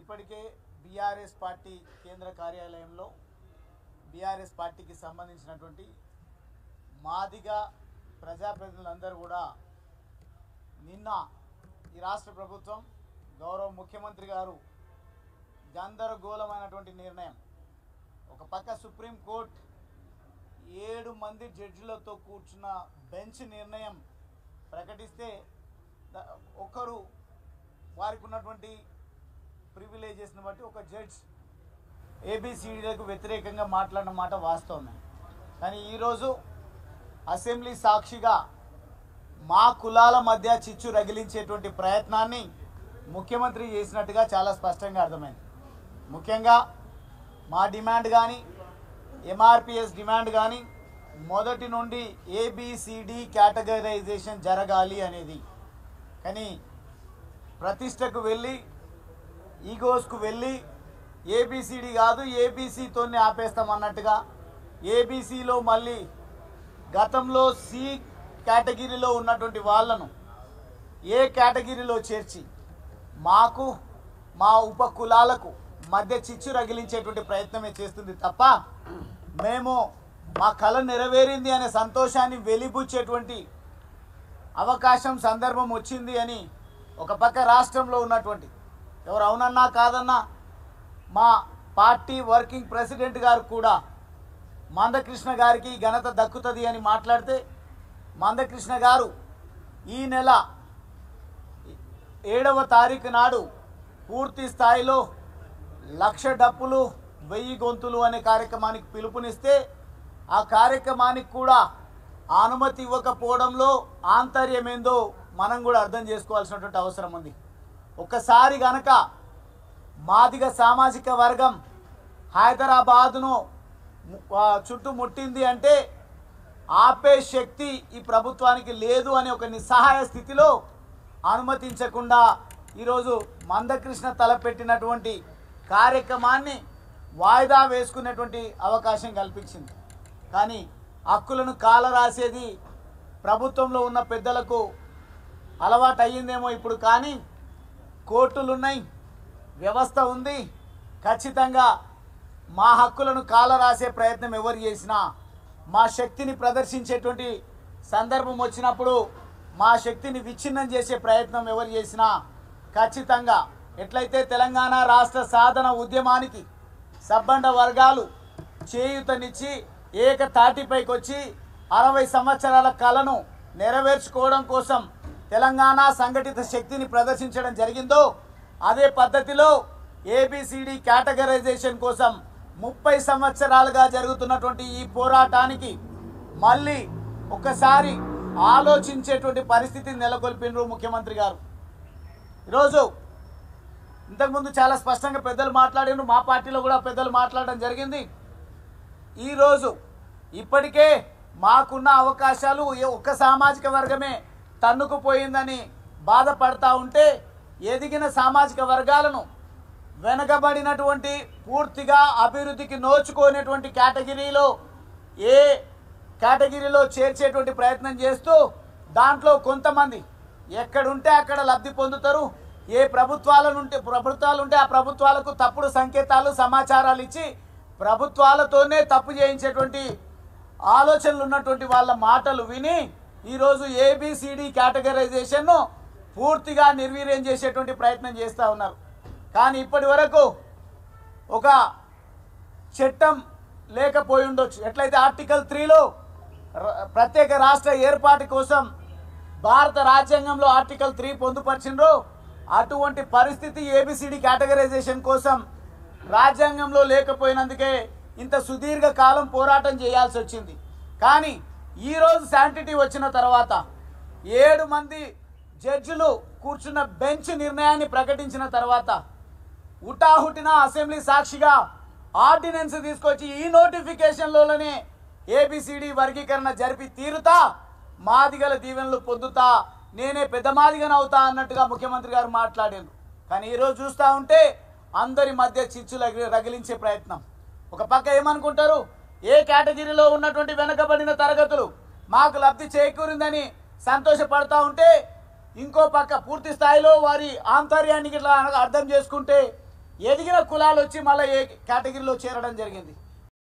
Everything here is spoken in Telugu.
ఇప్పటికే బీఆర్ఎస్ పార్టీ కేంద్ర కార్యాలయంలో బీఆర్ఎస్ పార్టీకి సంబంధించినటువంటి మాదిగ ప్రజాప్రతినిధులందరూ కూడా నిన్న ఈ రాష్ట్ర ప్రభుత్వం గౌరవ ముఖ్యమంత్రి గారు గందరగోళమైనటువంటి నిర్ణయం, ఒక పక్క సుప్రీంకోర్టు 7 మంది జడ్జిలతో కూర్చున్న బెంచ్ నిర్ణయం ప్రకటిస్తే ఒకరు వారికి ఉన్నటువంటి ప్రివిలేజెస్ని బట్టి ఒక జడ్జ్ ఏబిసిడీలకు వ్యతిరేకంగా మాట్లాడిన మాట వాస్తవమే. కానీ ఈరోజు అసెంబ్లీ సాక్షిగా మా కులాల మధ్య చిచ్చు రగిలించేటువంటి ప్రయత్నాన్ని ముఖ్యమంత్రి చేసినట్టుగా చాలా స్పష్టంగా అర్థమైంది. ముఖ్యంగా మా డిమాండ్ కానీ ఎంఆర్పిఎస్ డిమాండ్ కానీ మొదటి నుండి ఏబిసిడి కేటగరైజేషన్ జరగాలి అనేది. కానీ ప్రతిష్టకు వెళ్ళి ఈగోస్కు వెళ్ళి ఏబిసిడి కాదు ఏబిసితోనే ఆపేస్తామన్నట్టుగా ఏబిసిలో మళ్ళీ గతంలో సి కేటగిరీలో ఉన్నటువంటి వాళ్ళను ఏ కేటగిరీలో చేర్చి మాకు మా ఉప కులాలకు మధ్య చిచ్చు రగిలించేటువంటి ప్రయత్నమే చేస్తుంది తప్ప మేము మా కళ నెరవేరింది అనే సంతోషాన్ని వెలిబుచ్చేటువంటి అవకాశం సందర్భం వచ్చింది అని ఒక పక్క రాష్ట్రంలో ఉన్నటువంటి ఎవరు అవునన్నా కాదన్నా మా పార్టీ వర్కింగ్ ప్రెసిడెంట్ గారు కూడా మందకృష్ణ గారికి ఘనత దక్కుతుంది అని మాట్లాడితే మందకృష్ణ గారు ఈ నెల 7వ తారీఖు నాడు పూర్తి స్థాయిలో 1,00,000 డప్పులు 1000 గొంతులు అనే కార్యక్రమానికి పిలుపునిస్తే ఆ కార్యక్రమానికి కూడా అనుమతి ఇవ్వకపోవడంలో ఆంతర్యం ఏందో మనం కూడా అర్థం చేసుకోవాల్సినటువంటి అవసరం ఉంది. ఒక్కసారి గనక మాదిగ సామాజిక వర్గం హైదరాబాదును చుట్టుముట్టింది అంటే ఆపే శక్తి ఈ ప్రభుత్వానికి లేదు అనే ఒక నిస్సహాయ స్థితిలో అనుమతించకుండా ఈరోజు మందకృష్ణ తలపెట్టినటువంటి కార్యక్రమాన్ని వాయిదా వేసుకునేటువంటి అవకాశం కల్పించింది. కానీ హక్కులను కాలరాసేది ప్రభుత్వంలో ఉన్న పెద్దలకు అలవాటు అయ్యిందేమో ఇప్పుడు. కానీ కోర్టులు ఉన్నాయి, వ్యవస్థ ఉంది. ఖచ్చితంగా మా హక్కులను కాలరాసే ప్రయత్నం ఎవరు చేసినా, మా శక్తిని ప్రదర్శించేటువంటి సందర్భం వచ్చినప్పుడు మా శక్తిని విచ్ఛిన్నం చేసే ప్రయత్నం ఎవరు చేసినా ఖచ్చితంగా ఎట్లయితే తెలంగాణ రాష్ట్ర సాధన ఉద్యమానికి సబ్బండ వర్గాలు చేయూతనిచ్చి ఏకతాటిపైకి వచ్చి 60 సంవత్సరాల కళను నెరవేర్చుకోవడం కోసం తెలంగాణ సంఘటిత శక్తిని ప్రదర్శించడం జరిగిందో అదే పద్ధతిలో ఏబిసిడి కేటగరైజేషన్ కోసం 30 సంవత్సరాలుగా జరుగుతున్నటువంటి ఈ పోరాటానికి మళ్ళీ ఒకసారి ఆలోచించేటువంటి పరిస్థితిని నెలకొల్పినరు ముఖ్యమంత్రి గారు. ఈరోజు ఇంతకుముందు చాలా స్పష్టంగా పెద్దలు మాట్లాడినారు, మా పార్టీలో కూడా పెద్దలు మాట్లాడడం జరిగింది. ఈరోజు ఇప్పటికే మాకున్న అవకాశాలు ఒక్క సామాజిక వర్గమే తన్నుకుపోయిందని బాధపడతా ఉంటే ఎదిగిన సామాజిక వర్గాలను వెనకబడినటువంటి పూర్తిగా అభివృద్ధికి నోచుకోనేటువంటి కేటగిరీలో ఏ కేటగిరీలో చేర్చేటువంటి ప్రయత్నం చేస్తూ దాంట్లో కొంతమంది ఎక్కడుంటే అక్కడ లబ్ధి పొందుతారు. ఏ ప్రభుత్వాలు ఉంటే ఆ ప్రభుత్వాలకు తప్పుడు సంకేతాలు సమాచారాలు ఇచ్చి ప్రభుత్వాలతోనే తప్పు చేయించేటువంటి ఆలోచనలు ఉన్నటువంటి వాళ్ళ మాటలు విని ఈరోజు ఏబిసిడి కేటగరైజేషన్ను పూర్తిగా నిర్వీర్యం చేసేటువంటి ప్రయత్నం చేస్తూ ఉన్నారు. కానీ ఇప్పటి వరకు ఒక చట్టం లేకపోయి ఉండొచ్చు. ఎట్లయితే ఆర్టికల్ 3లో ప్రత్యేక రాష్ట్ర ఏర్పాటు కోసం భారత రాజ్యాంగంలో ఆర్టికల్ 3 పొందుపరిచిండ్రో అటువంటి పరిస్థితి ఏబిసిడి కేటగరైజేషన్ కోసం రాజ్యాంగంలో లేకపోయినందుకే ఇంత సుదీర్ఘ కాలం పోరాటం చేయాల్సి వచ్చింది. కానీ ఈరోజు శాంటిటీ వచ్చిన తర్వాత 7 మంది జడ్జిలు కూర్చున్న బెంచ్ నిర్ణయాన్ని ప్రకటించిన తర్వాత ఉటాహుటిన అసెంబ్లీ సాక్షిగా ఆర్డినెన్స్ తీసుకొచ్చి ఈ నోటిఫికేషన్లోనే ఏబిసిడి వర్గీకరణ జరిపి తీరుతా, మాదిగల దీవెనలు పొందుతా, నేనే పెద్ద మాదిగన అవుతా అన్నట్టుగా ముఖ్యమంత్రి గారు మాట్లాడారు. కానీ ఈరోజు చూస్తూ ఉంటే అందరి మధ్య చిచ్చు రగిలించే ప్రయత్నం. ఒక పక్క ఏమనుకుంటారు, ఏ కేటగిరీలో ఉన్నటువంటి వెనకబడిన తరగతులు మాకు లబ్ధి చేకూరిందని సంతోషపడతా ఉంటే ఇంకో పక్క పూర్తి స్థాయిలో వారి ఆంతర్యాన్ని ఇట్లా అర్థం చేసుకుంటే ఎదిగిన కులాలు వచ్చి మళ్ళీ ఏ కేటగిరీలో చేరడం జరిగింది.